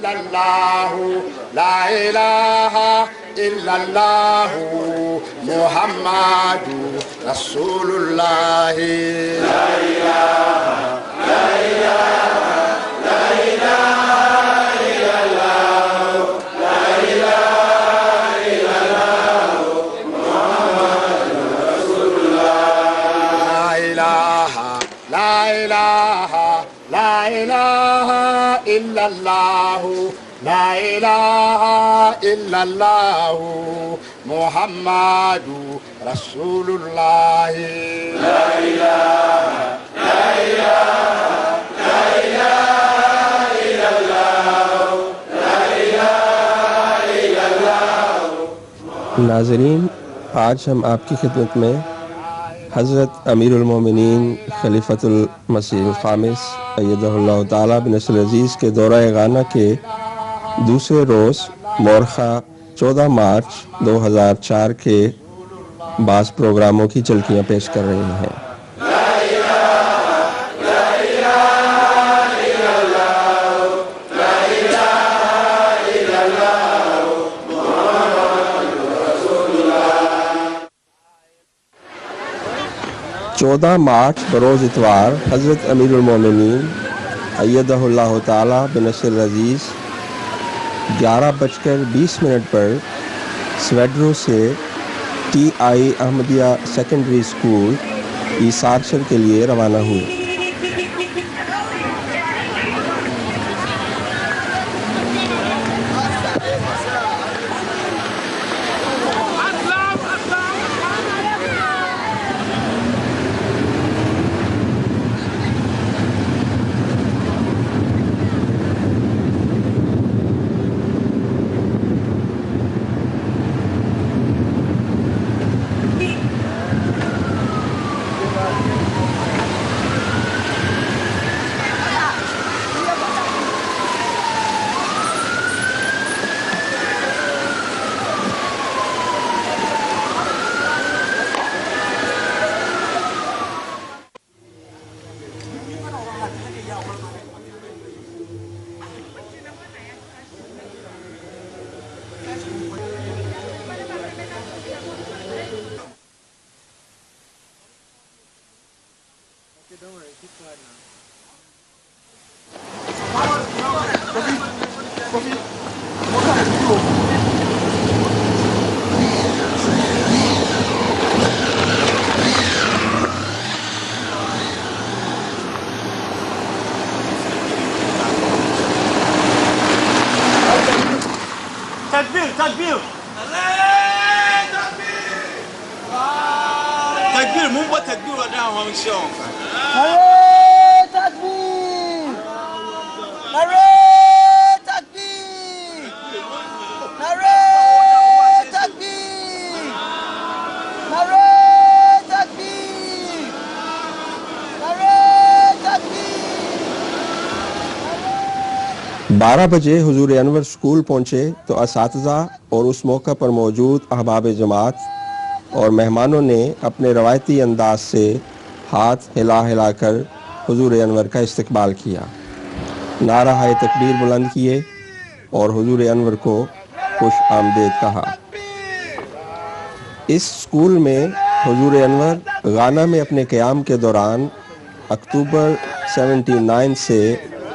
इल्लल्लाहु ला इलाहा इल्लल्लाहु मुहम्मदु रसूलुल्लाह ला इलाहा ला इलाहा ला इलाहा इल्लल्लाहु ला इलाहा इल्लल्लाहु मुहम्मदु रसूलुल्लाह ला इलाहा ला इलाहा ला इलाहा इल्लल्लाहु ला इलाहा इल्लल्लाहु मुहम्मदु रसूलुल्लाह ला इलाहा ला इलाहा ला इलाहा इल्लल्लाहु ला इलाहा इल्लल्लाहु। नाज़रीन, आज हम आपकी खिदमत में हज़रत अमीरुल मोमिनीन खलीफतुल मसीह ख़ामिस अय्यदहुल्लाह ताला बिनस्र अज़ीज़ के दौरा गाना के दूसरे रोज़ मोरखा 14 मार्च 2004 के बाज़ प्रोग्रामों की झलकियाँ पेश कर रहे हैं। चौदह मार्च बरोज़ इतवार हज़रत अमीरुल मोमिनीन अय्यदहुल्लाह ताला बिनस्र अज़ीज़ 11:20 पर स्वेड्रो से TI अहमदिया सेकेंडरी स्कूल ईसारशर के लिए रवाना हुए। تكبير تكبير تكبير مو بتكبير ولا هم شلون تكبير نعرة تكبير نعرة تكبير نعرة تكبير نعرة تكبير 12 बजे हुजूर अनवर स्कूल पहुँचे तो असातिज़ा और उस मौका पर मौजूद अहबाब जमात और मेहमानों ने अपने रवायती अंदाज से हाथ हिला हिलाकर हुजूर अनवर का इस्तकबाल किया, नारा तकबीर बुलंद किए और हुजूर अनवर को खुश आमदीद कहा। इस स्कूल में हुजूर अनवर गाना में अपने क़याम के दौरान अक्टूबर 79 से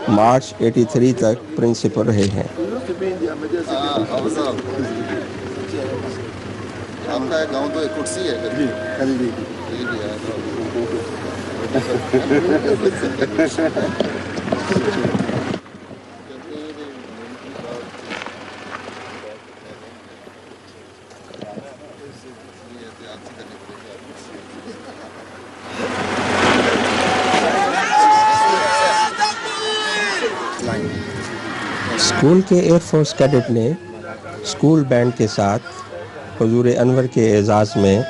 मार्च 83 तक प्रिंसिपल रहे हैं। आपका गांव तो एक कुर्सी है जी स्कूल के एयरफोर्स कैडेट ने स्कूल बैंड के साथ हुजूर अनवर के एजाज़ में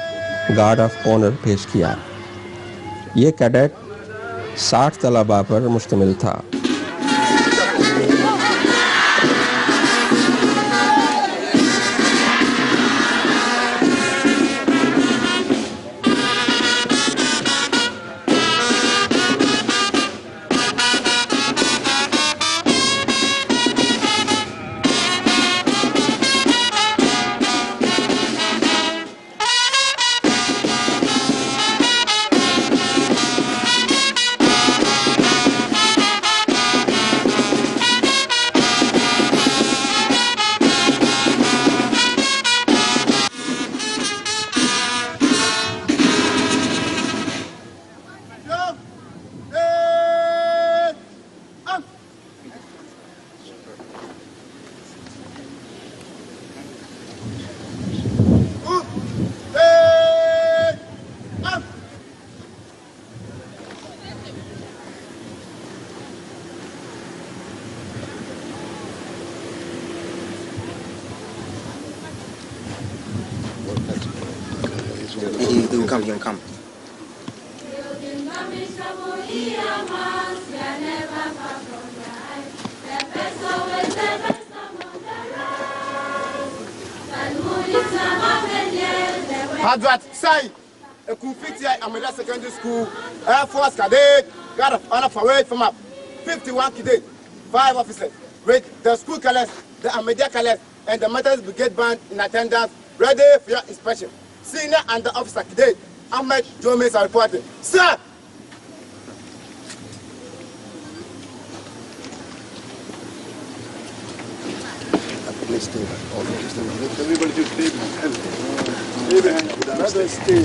गार्ड ऑफ ऑनर पेश किया। ये कैडेट 60 तलबा पर मुश्तमिल था। come. Hadrat Sai, a Kufiti Ahmadiyyah Secondary School, Air Force Cadet, Guard of Honor Parade from up 51 cadets, 5 officers, with the school colors, the Ahmadiyyah Caliph, and the Methodist Brigade Band in attendance, ready for your inspection. Senior and the officer cadet, Ahmed Jomis are reporting. Sir! Please stay back. Everybody just stay behind. Stay behind. Let us stay.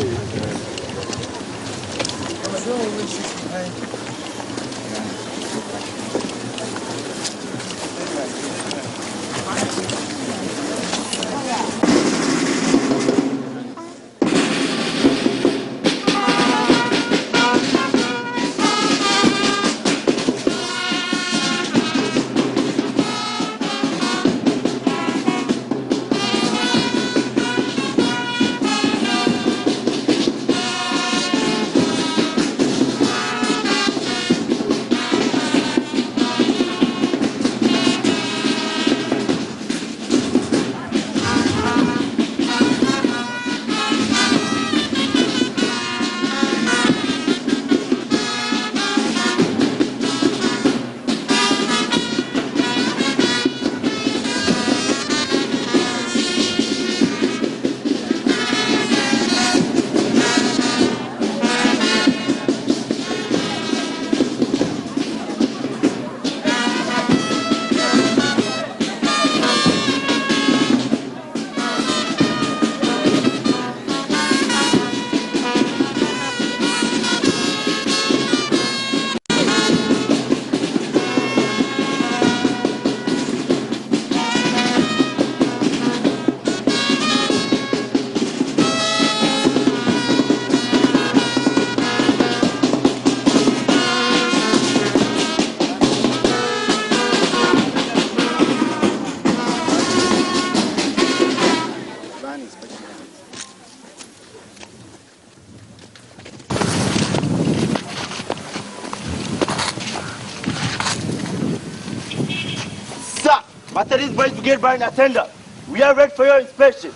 Methodist Boys Brigade Band attendant, we are ready for your inspection.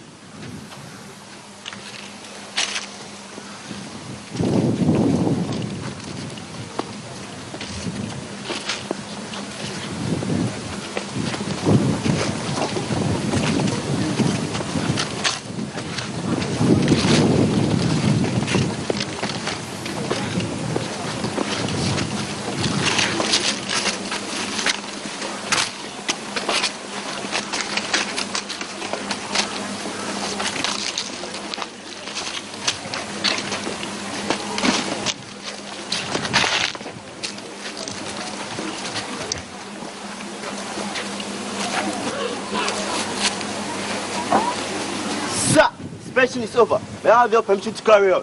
Inspection is over. May I have your permission to carry on?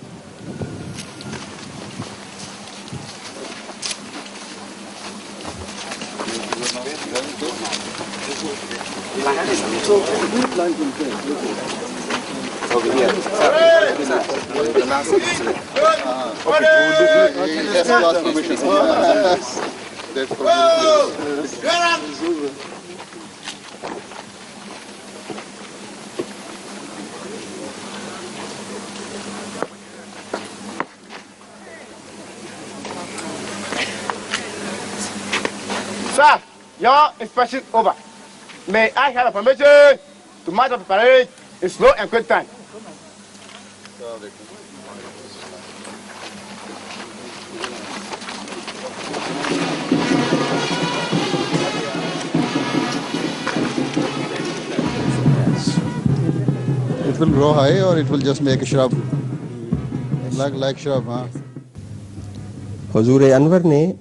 Over here. Sir, your inspection over. May I have a permission to march up the parade in slow and quick time? It will grow high or it will just make a shrub? Like shrub, huh? हुजूर अनवर ने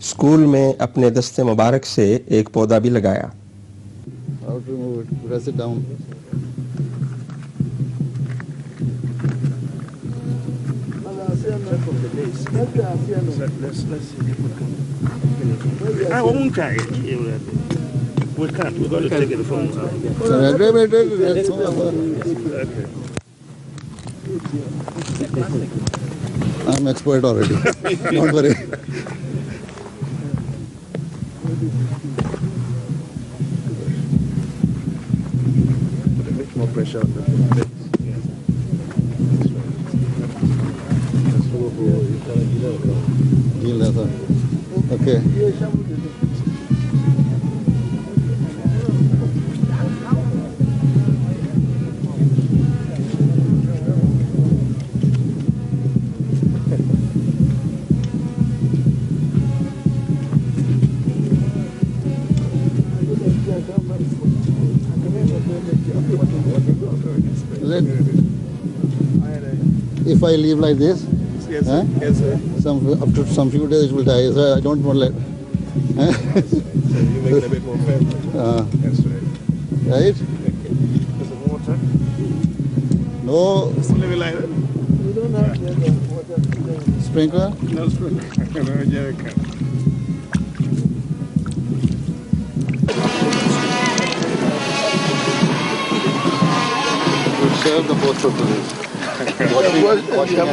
school में अपने दस्ते मुबारक से एक पौधा भी लगाया। How to remove it? Press it down. I won't try it. We can't. We're going to take it from. Okay. I'm expert already. Don't worry. Put a bit more pressure on the Okay. If I leave like this, yes, sir. Yes, sir. After some few days it will die. So I don't want to let. So you make it a bit more firm. That's right. Right? Okay. There's some water. No Just a little like that. You don't have the water. sprinkler. No sprinkler. No jerrycan. We'll serve the both purposes. Washing and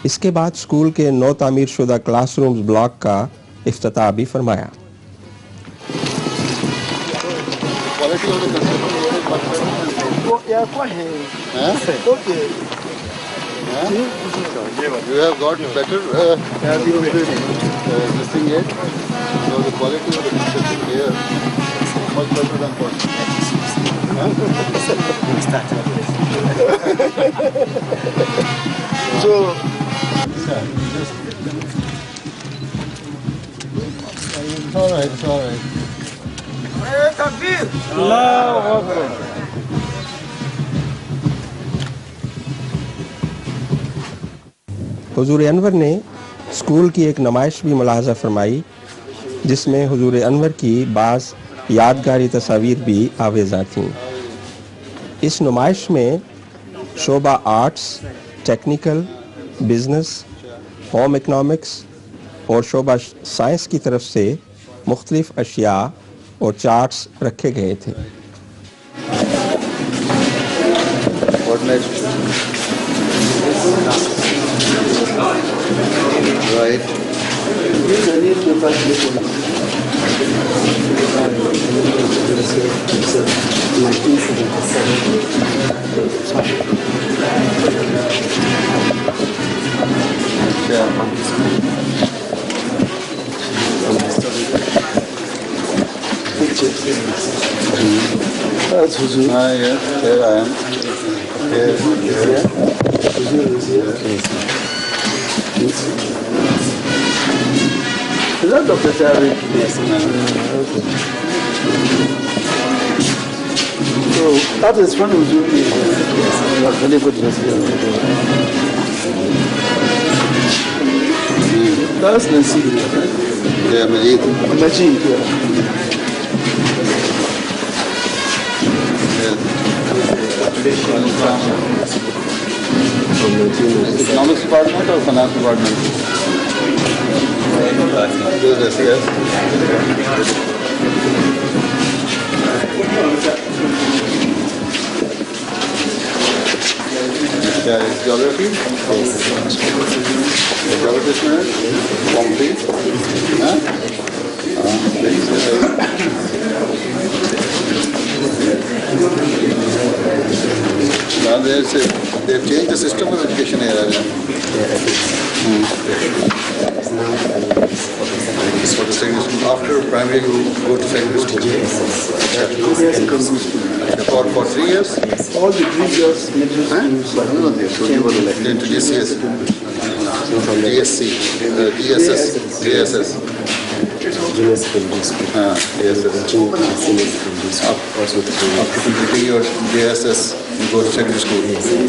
इसके बाद school के नौ तामीर शुदा classrooms block का इफ्तिताह भी फरमाया। You have got better this thing yet. So the quality of the construction here is much better than what. So, It's all right. It's all right. हुजूर अनवर ने school की एक नुमाइश भी मुलाहजा फरमाई जिसमें हुजूर अनवर की बाज़ यादगारी तस्वीर भी आवेज़ा थीं। इस नुमाइश में शोबा arts, technical, business, home economics और शोबा साइंस की तरफ से मुख्तलिफ अशिया और चार्ट्स रखे गए थे। That's Huzu. Yes, here I am. Here. Huzu is here. is that Dr. Terry? Yes. So, that is when Huzu is really good to see. That's Nancy. Yeah, Majid. Majid, yeah. Economics department or finance department? Yes, yes. Yeah, it's geography? Geography student? Form 3? Now they've changed the system of education here. For the secondary school, after primary you go to secondary school. For 3 years? All the previous middle schools Into GCS, GSC, GSS, GSS. Junior secondary school. Yes, Also after completing your JSS, you go to secondary school.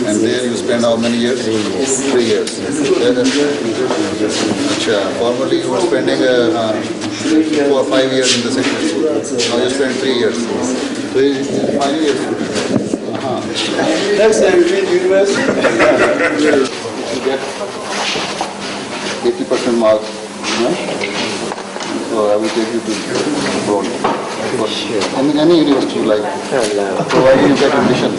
And there you spend how many years? 3 years. 3 years. Formerly you were spending 4 or 5 years in the secondary school. Now you spend 3 years. 5 years. Next time you meet university. 80% marks. So I will take you to abroad. Any university you like, provided you get admission.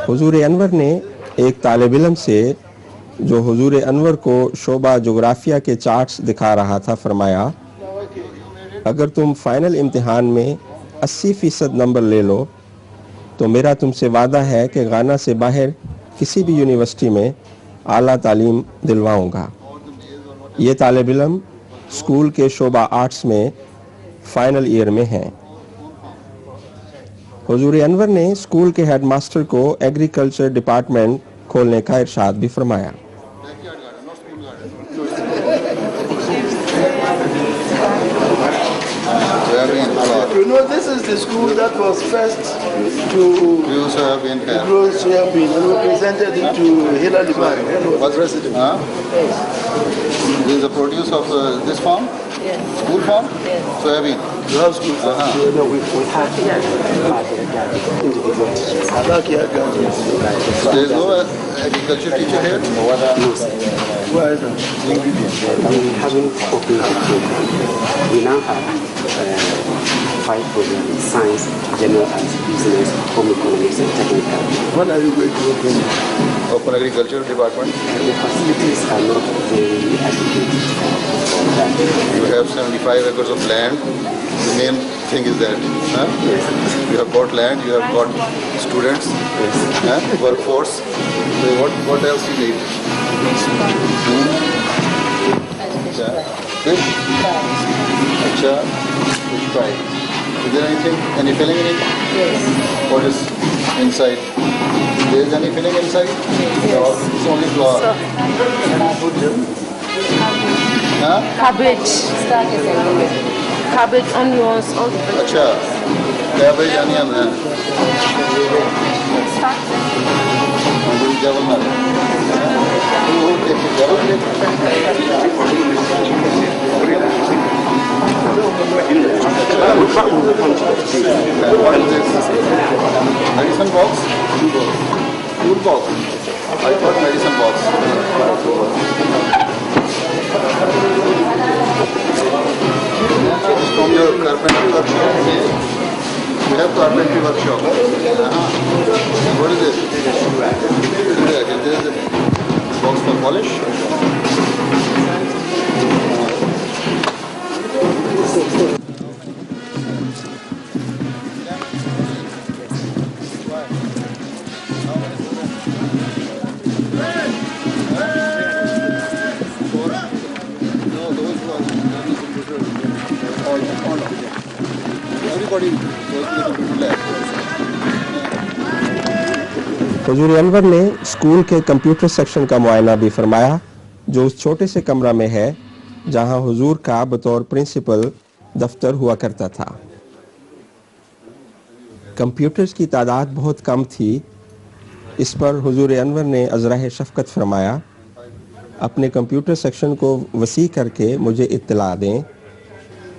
हुजूर अनवर ने एक तालिब इल्म से जो हुजूर अनवर को शोबा जोग्राफिया के charts दिखा रहा था फरमाया, अगर तुम फाइनल इम्तिहान में 80% नंबर ले लो तो मेरा तुमसे वादा है कि गाना से बाहर किसी भी यूनिवर्सिटी में आला तालीम दिलवाऊंगा। ये तालिब इल्म स्कूल के शोबा आर्ट्स में फाइनल ईयर में हैं। हुजूर अनवर ने स्कूल के हेडमास्टर को एग्रीकल्चर डिपार्टमेंट खोलने का इरशाद भी फरमाया। You know, this is the school that was first to grow soybean and we presented it to Hillary Clinton, was president. This is the produce of this farm? Yes. School farm? Yes. Soybean? You have school farm? No, we have individual teachers. So there is no agriculture teacher here? No, sir. Where is it? We haven't opened the program. We now have 5 programs: science, general arts, business, home economics, and technical. When are you going to open? Open agriculture department? The facilities are not very adequate for that. You have 75 acres of land. The main thing is that. Huh? Yes. You have got land, you have got students, workforce. So what else you need? Fish? Acha, fish fry. Is there anything, any filling in it? Yes. What is inside? There is any filling inside? Yes. It's only flour. Huh? Cabbage. Cabbage, onions, all the vegetables. Acha, cabbage, onion, What is this? Medicine box? Food box? I thought medicine box. From your carpentry workshop? We have carpentry workshop. What is this? This is a box for polish. हुजूर अनवर ने school के computer section का मुआयना भी फरमाया जो उस छोटे से कमरा में है जहां हुजूर का बतौर प्रिंसिपल दफ्तर हुआ करता था। कंप्यूटर्स की तादाद बहुत कम थी। इस पर हुजूर अनवर ने अज़राह शफ़क़त फरमाया, अपने कंप्यूटर सेक्शन को वसी करके मुझे इत्तला दें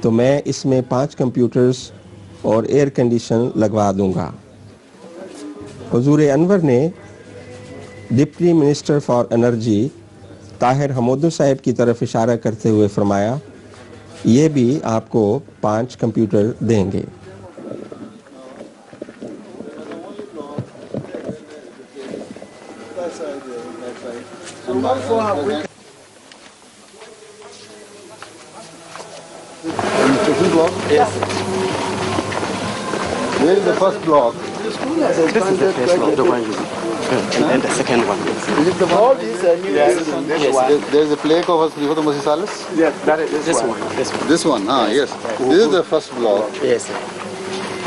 तो मैं इसमें 5 कंप्यूटर्स और एयर कंडीशन लगवा दूंगा। हुजूर अनवर ने deputy minister for energy Tahir हमोदो साहब की तरफ इशारा करते हुए फरमाया, ये भी आपको 5 कंप्यूटर देंगे। Yes. Where is the first block? This is the first one, the one and the second one. Is it the all these new Yes. There is a plaque of Khalifatul Masih Salis? Yes, that is this one. This one. This one, yes. This is the first block. Yes.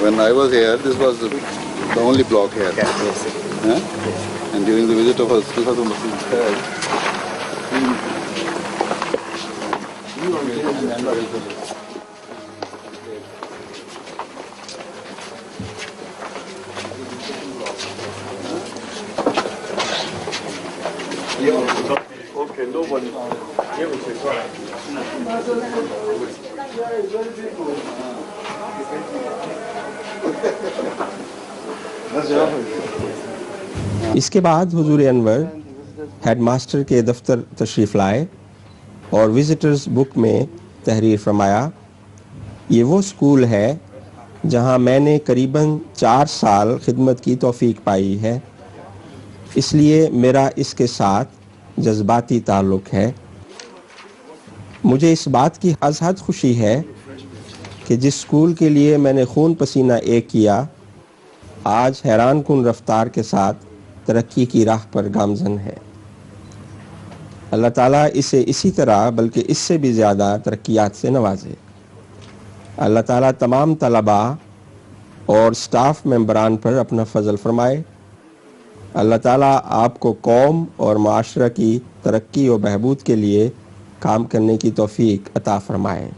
When I was here, this was the only block here. Yes. Huh? And during the visit of Khalifatul Masih Okay, nobody. Here we say, sorry. इसके बाद हुजूर Anwar headmaster के दफ्तर तशरीफ़ लाए और visitors book में तहरीर फरमाया, ये वो स्कूल है जहां मैंने करीबन 4 साल खिदमत की तौफीक पाई है, इसलिए मेरा इसके साथ जज्बाती ताल्लुक़ है। मुझे इस बात की अज़हद खुशी है कि जिस स्कूल के लिए मैंने खून पसीना एक किया, आज हैरान कुन रफ्तार के साथ तरक्की की राह पर गामज़न है। अल्लाह ताला इसे इसी तरह बल्कि इससे भी ज़्यादा तरक्कियात से नवाजे। अल्लाह ताला तमाम तलबा और स्टाफ मेंबरान पर अपना फजल फरमाए। अल्लाह ताला आपको कौम और माशरा की तरक्की और बहबूद के लिए काम करने की तौफीक अता फरमाए।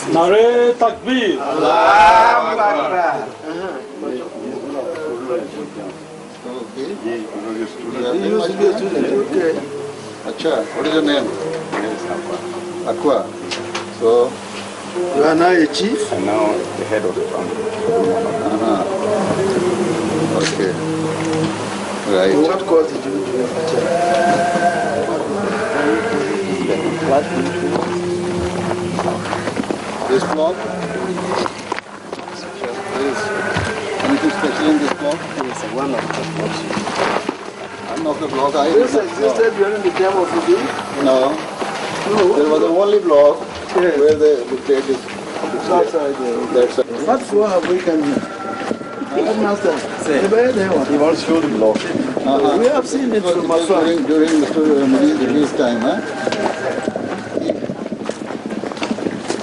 नारे तकबीर, अल्लाहु Akbar. Acha, what is your name? Aqua. So, You are now a chief? And now the head of the family. Okay. Right. What course did you do? This block? There is anything special in this block? Yes, one of the blocks. One of the block I This existed during the time of the day? No. There was the only block where the plate is. That's right there. That's it. What floor have we come in? Headmaster, He wants to show the block. we have seen it from afar. During Mr. Majid's time,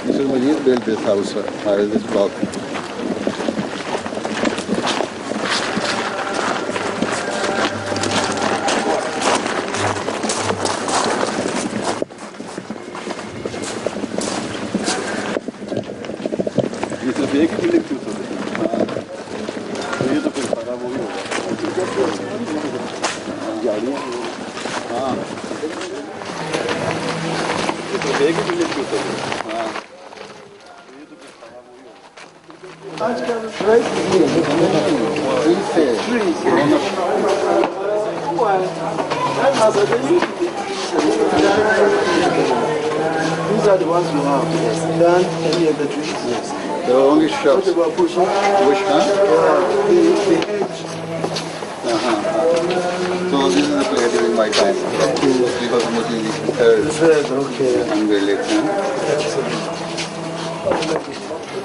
Mr. Majid built this house, this block. These are the ones you have. Then any of the trees? Yes. There are only shrubs. What about pushing? Bush, huh? The hedge. So this is the play during my time. Because I'm making the third Okay. unveil it.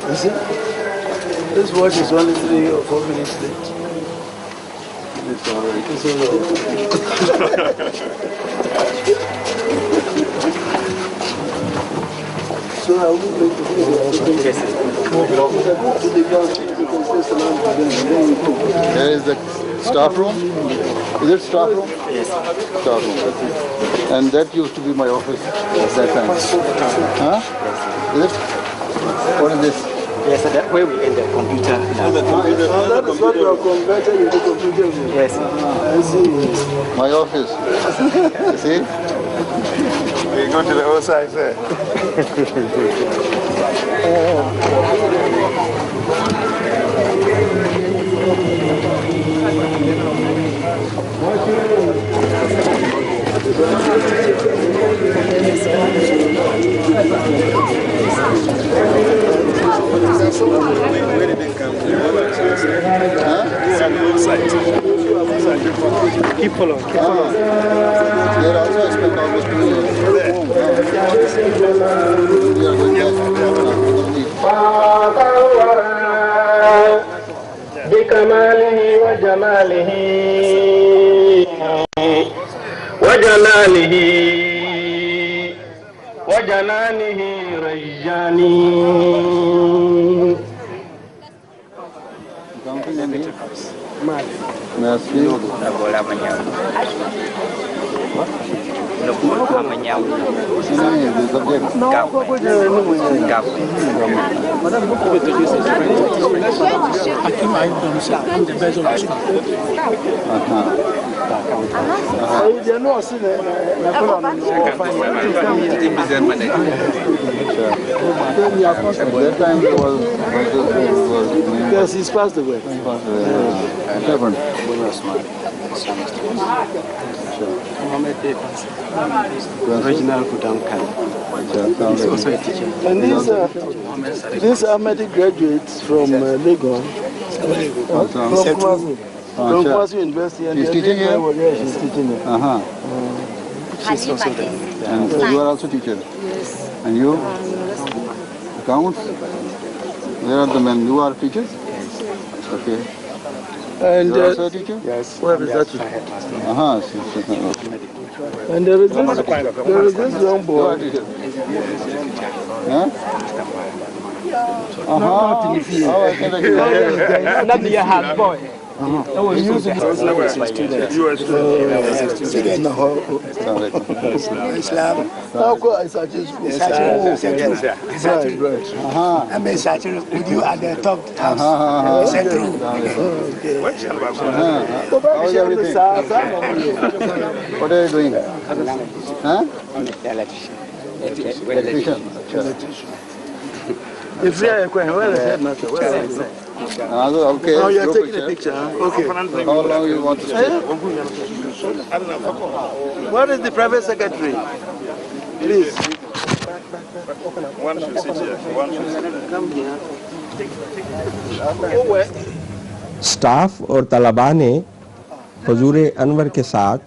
You see? This watch is only 3 or 4 minutes late. It's all right. It's all right. So I will going to go to the ground. Here is the staff room. Is it staff room? Yes. Staff room. And that used to be my office at that time. Huh? Is it? What is this? Yes, that's where we end the computer now. That is what you are converted into computer room. Yes. I see. My office. You see? We go to the other side there. Where did it come from? Keep following. They also spent almost 2 years. We are going back. بكماله وجماله وجلاله وجنانه رجاني. Merci. That time was Yes, he's passed away. Original Kudam Caliph. He's also a teacher. And these Ahmadi graduates from Lagos, from Kwasi University, and he's teaching here? Yes, he's teaching here. She's also there. And you are also teacher? Yes. And you? Accounts? Where are the men? You are teachers? Okay. And you are also a teacher? Yes. Where is that? And there is this young boy. Huh? Not the hard boy. He used to be student. Islam. How come I such a school? I mean, with you at the top house. How is everything? What are you doing? Huh? Electrician. If you are where is the headmaster? Where is it? Okay. Oh, you are taking a picture, huh? Okay. How long you want to stay? Where is the private secretary? Please. One should sit here. One should sit here. Come here. Staff और तलबा ने हुजूर अनवर के साथ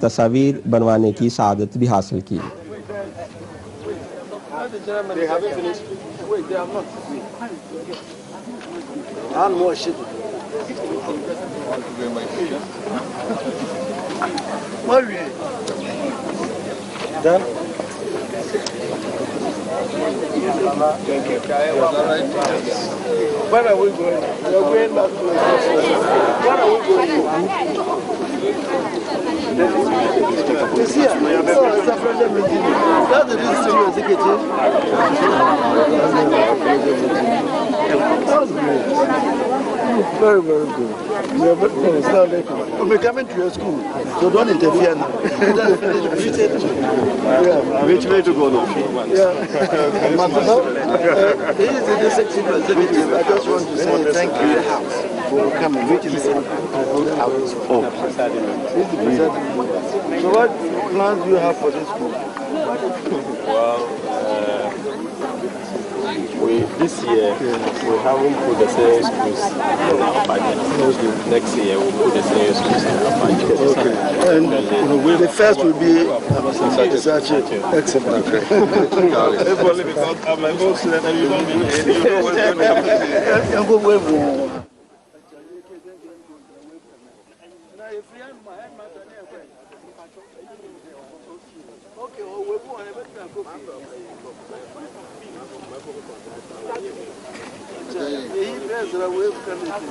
तस्वीर बनवाने की सआदत भी हासिल की। Done? Thank you. Where are we going? We are going back to the house. Where are we going? It's here. Oh, it's a friendly meeting. That's the senior executive. That was great. Very, very good. We're coming to your school, so don't interfere now. Which way to go now? Yeah. He is the executive executive. I just want to say thank you for coming. Which is the oh. He's the president. So what plans do you have for this school? Well, this year we haven't put the same schools in our budget. Next year we'll put the same schools in our budget. Okay. And the first will be such excellent. If only because I'm a good student and you don't mean it. You know what's going to happen.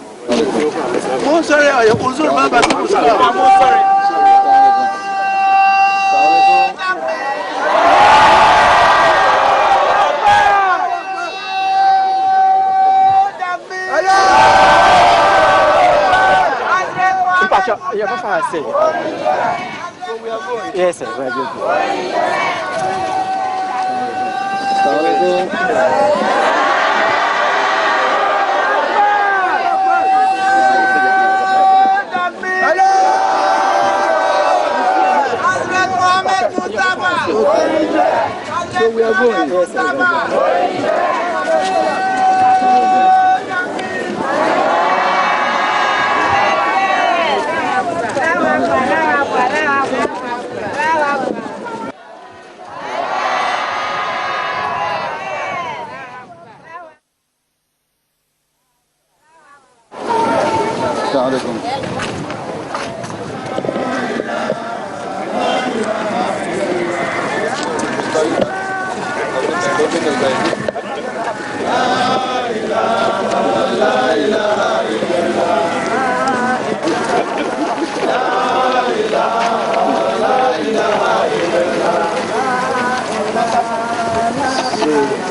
Bishop, you have to say. Yes, sir. Very good. So we are going. Yes, sir.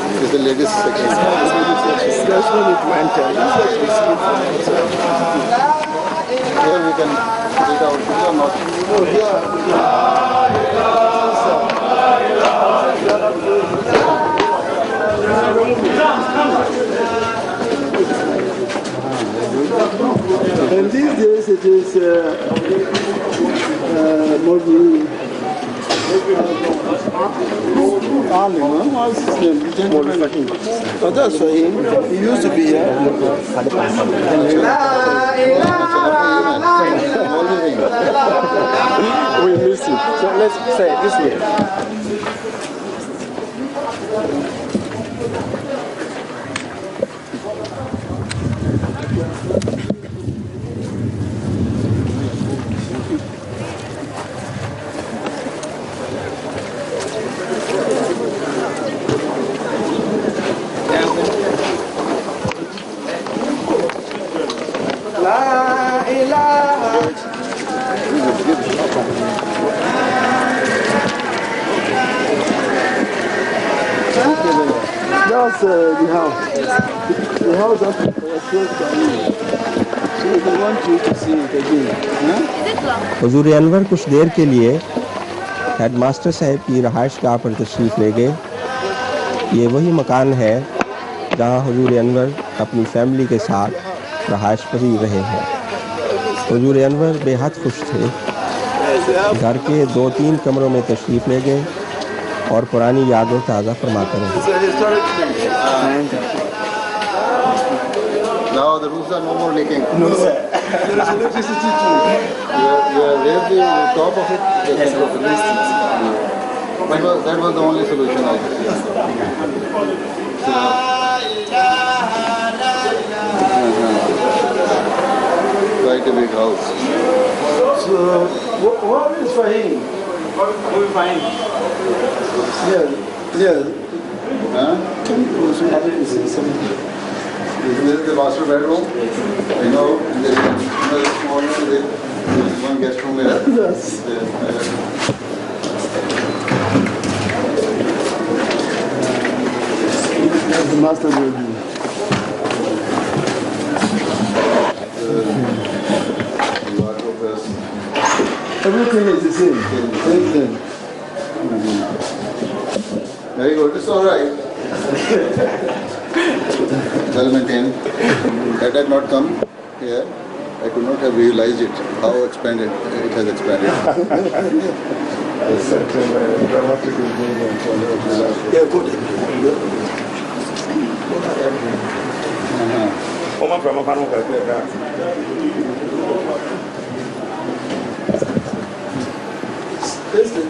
This is the latest section. That's when it went. Here we can take out or not. And these days it is Morgan Ali, what's his name? Oh, that's for him. He used to be here. We miss you. So let's say it this way. That's the house. The house that was built by you. So we want you to see it again. हुजूर अनवर कुछ देर के लिए headmaster साहब की रहाइशगाह पर तशरीफ़ ले गए। ये वही मकान है जहाँ हुजूर अनवर अपनी फैमिली के साथ रहाइश पजीर रहे हैं। हुजूर अनवर बेहद खुश थे। घर के 2-3 कमरों में तशरीफ़ ले गए और पुरानी यादों ताज़ा फरमाते रहे। Now the roofs are no more leaking. No, sir. There is electricity too. You have raised the top of it? Yes, sir. That was the only solution I could see. Quite a big house. So, what is for him? What we find? Yeah. Huh? This is the master bedroom. You know, there is another small room. There is one guest room here. Yes. That's the master bedroom. Everything is the same. Same thing. Very good. It's all right. Well maintained. Had I not come here, I could not have realized it, how expanded it has expanded. Yeah, good. Listen.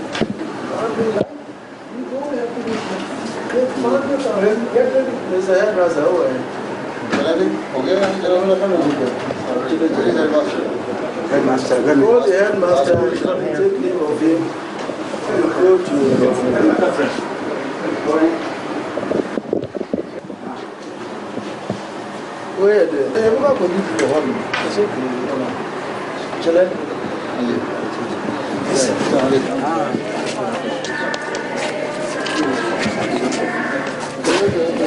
There's a hairdresser over here. Headmaster. Call the headmaster, take leave of him, and go to where the everyone can do for home. It's okay. Children.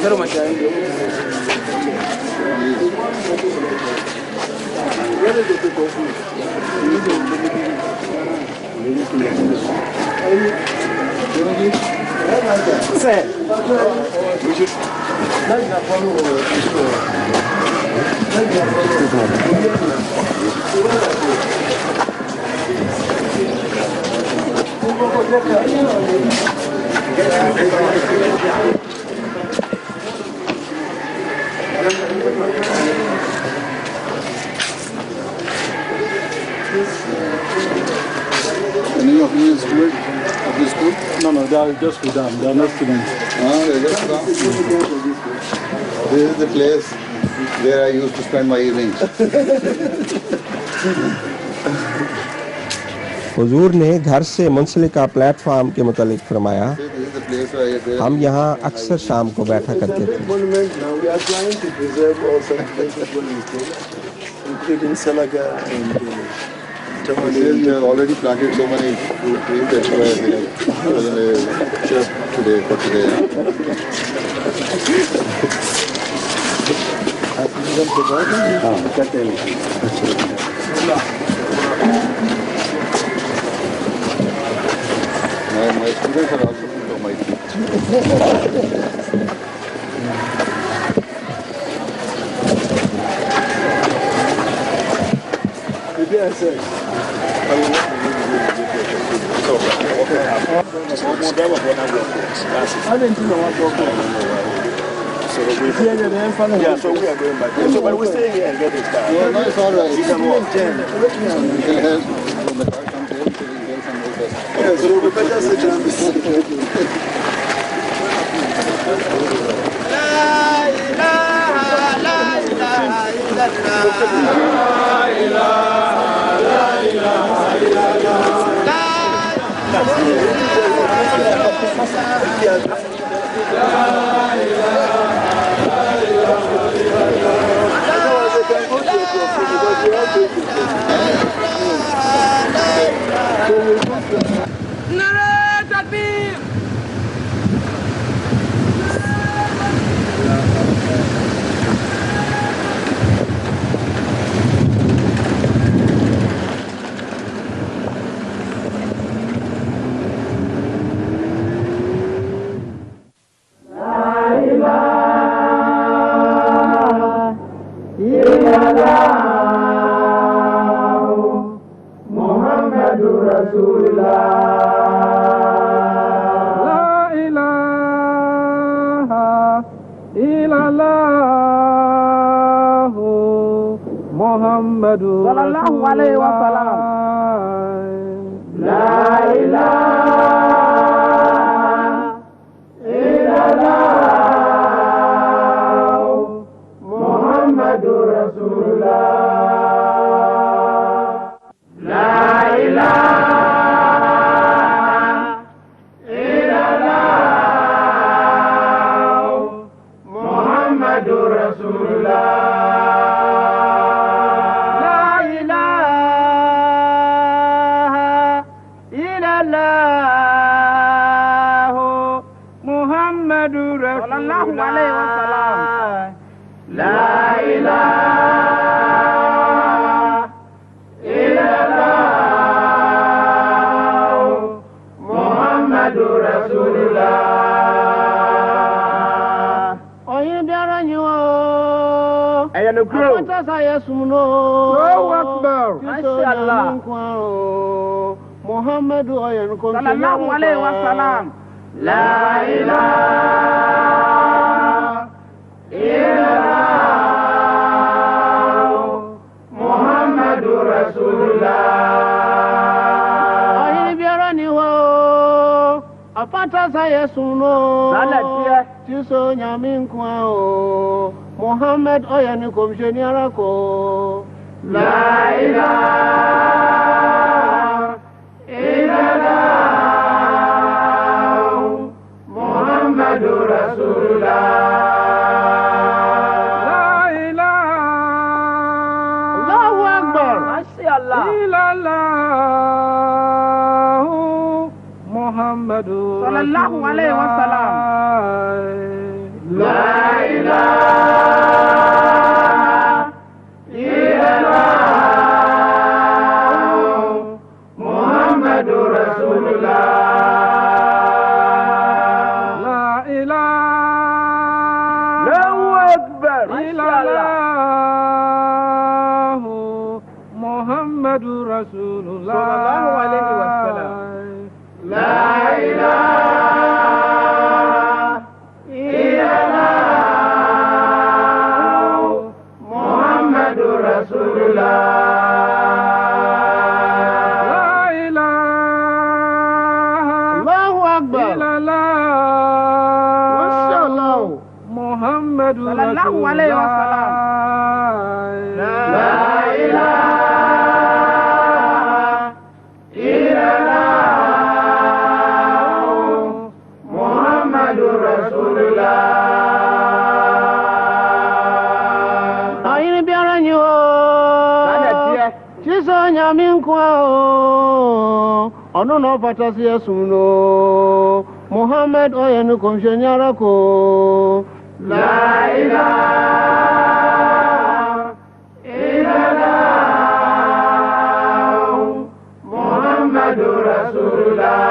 Pero macam itu. Where did you go? Say, Any of you is student of this school? no, they are just for them. They are not students. They just come. This is the place where I used to spend my evenings. हुजूर ने घर से मुंसलिका platform के मुतालिक फरमाया, हम यहाँ अक्सर शाम को बैठा करते थे। We have already planted so many trees that we have just today for my students are also from my Yeah, so we are going back. So, but we stay here and get it started. No, it's all right. You can walk. You can help when the car comes here, so we get some more dust. Yeah, so we better sit down. sallallahu alaihi wasallam. La ilaha illallah Muhammadur Rasulullah. La ilaha illallah Muhammadur Rasulullah. Muhammadu ayyanukum sallallahu alaihi wasallam. La ilaha illallah Muhammadur Rasulullah. Ayini biara ni wo apata saya suno salatia tiso nyamin kwa o Muhammad ayyanukum sheniarako. La ilaha illallah Muhammadur Rasulullah. La ilaha Allahu Akbar. Masyaallah. Illallah Muhammadur sallallahu alaihi wasallam. La ilaha illallah محمد رسول الله صلى الله عليه وسلم. لا إله إلا الله محمد رسول الله لا إله الله أكبر إلا الله ما شاء الله محمد صلى رسول الله عليه وسلم. لا إله إلا الله محمد رسول الله أين بيرانيو Chiso nyaminkwa ono no patasi yasuno Muhammad oyenu komshenyara ko لا إله إلا الله محمد رسول الله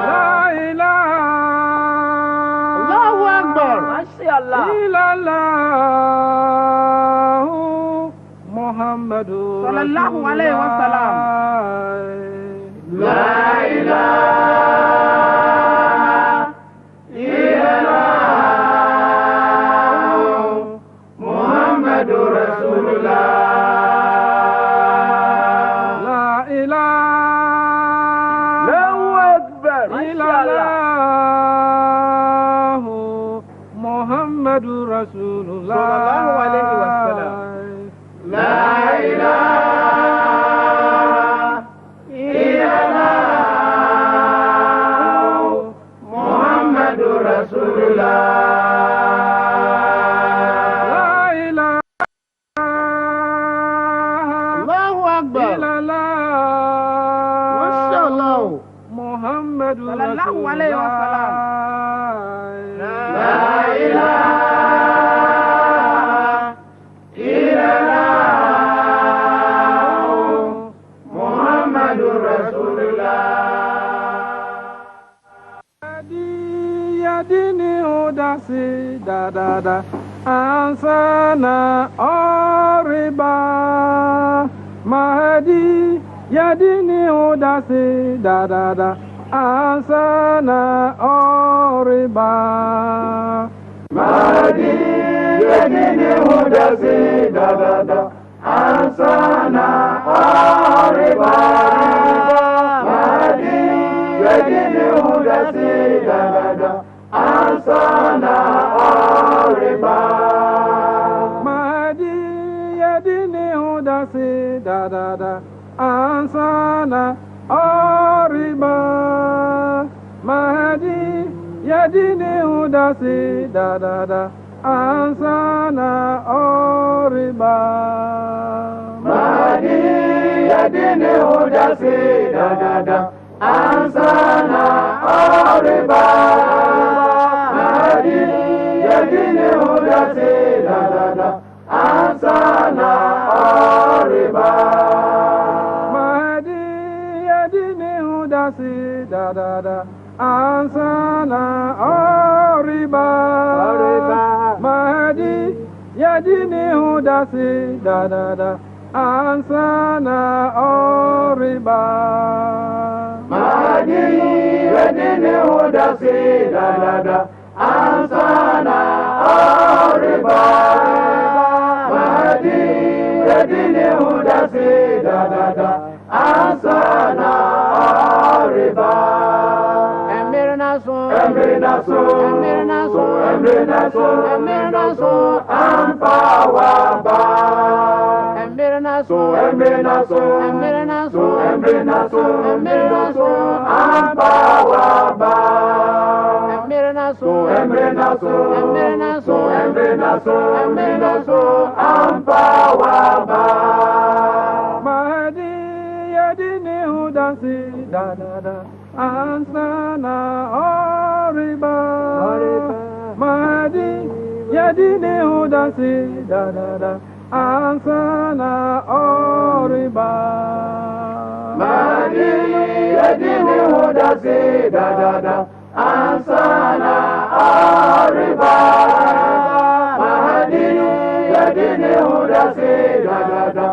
لا إله Allahu Akbar إلا الله محمد صلى الله عليه وسلم. لا إله إلا الله محمد رسول الله لا إله إلا الله محمد رسول الله صلى الله عليه وسلم. لا إله إلا الله محمد رسول الله لا إله Allahu Akbar إلا الله ما شاء الله محمد صلى الله رسول عليه الله وسلم. لا إله إلا الله محمد رسول الله يديني وداسي دا دا دا أنسانا أوربا مهدي يديني وداسي دا دا دا أنسانا أوربا مهدي يديني وداسي دا دا دا أنسانا أوربا مهدي يديني وداسي دا دا دا أنسانا أوربا مهدي يديني وداسي دا دا دا أنسانا أوربا مهدي يديني وداسي دا دا دا أنسانا أوربا مهدي يديني وداسي دا دا دا أنسانا أوربا مهدي يديني وداسي دا دا دا أنسانا أوربا مهدي يديني وداسي دا دا دا أنسانا أوربا مهدي يديني وداسي دا دا دا أنسانا أوربا مهدي يديني وداسي دا دا دا أنسانا أوربا مهدي يديني وداسي دا دا دا أنسانا أوربا Emirna so Ampawaba Emirna so Ampawaba Emirna so Ampawaba Mahdi yadini hudansi da da da Ansana Oriba Mahdi yadini hudansi da da da Ansana Oriba Mahdi yadini hudansi da da da Ansana Oriba Mahdi yadini hudansi da da da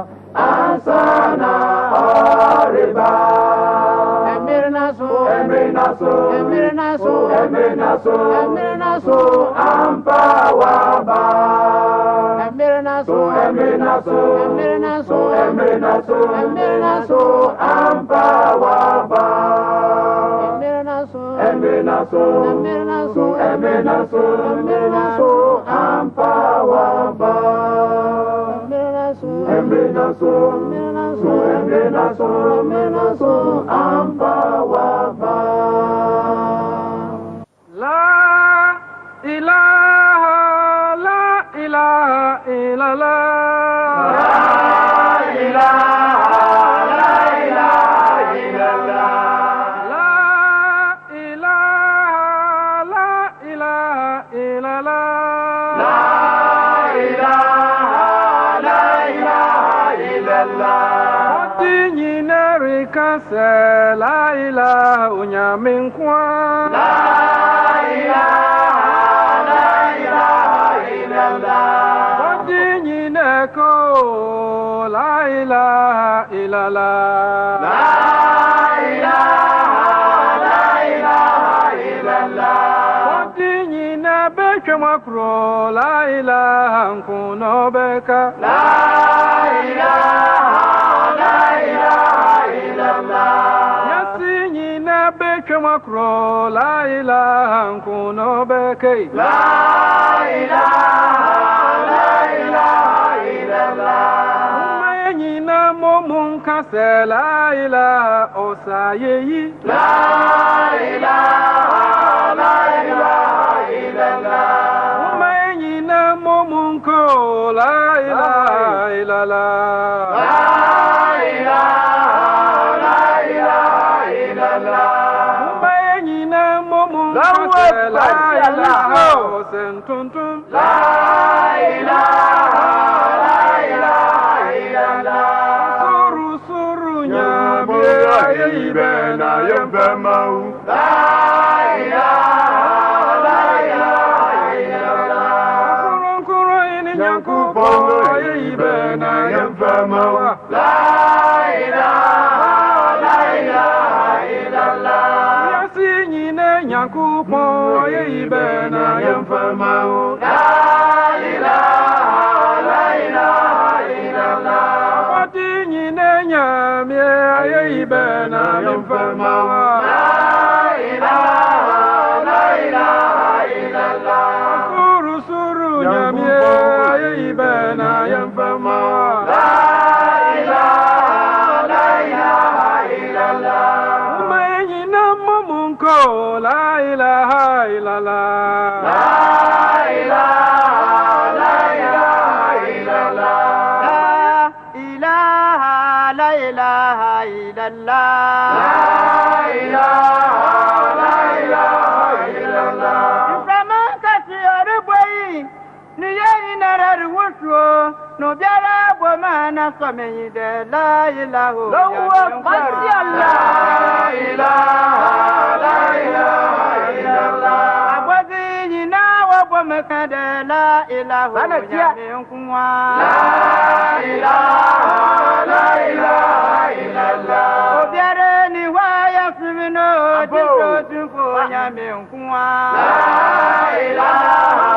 La ilaha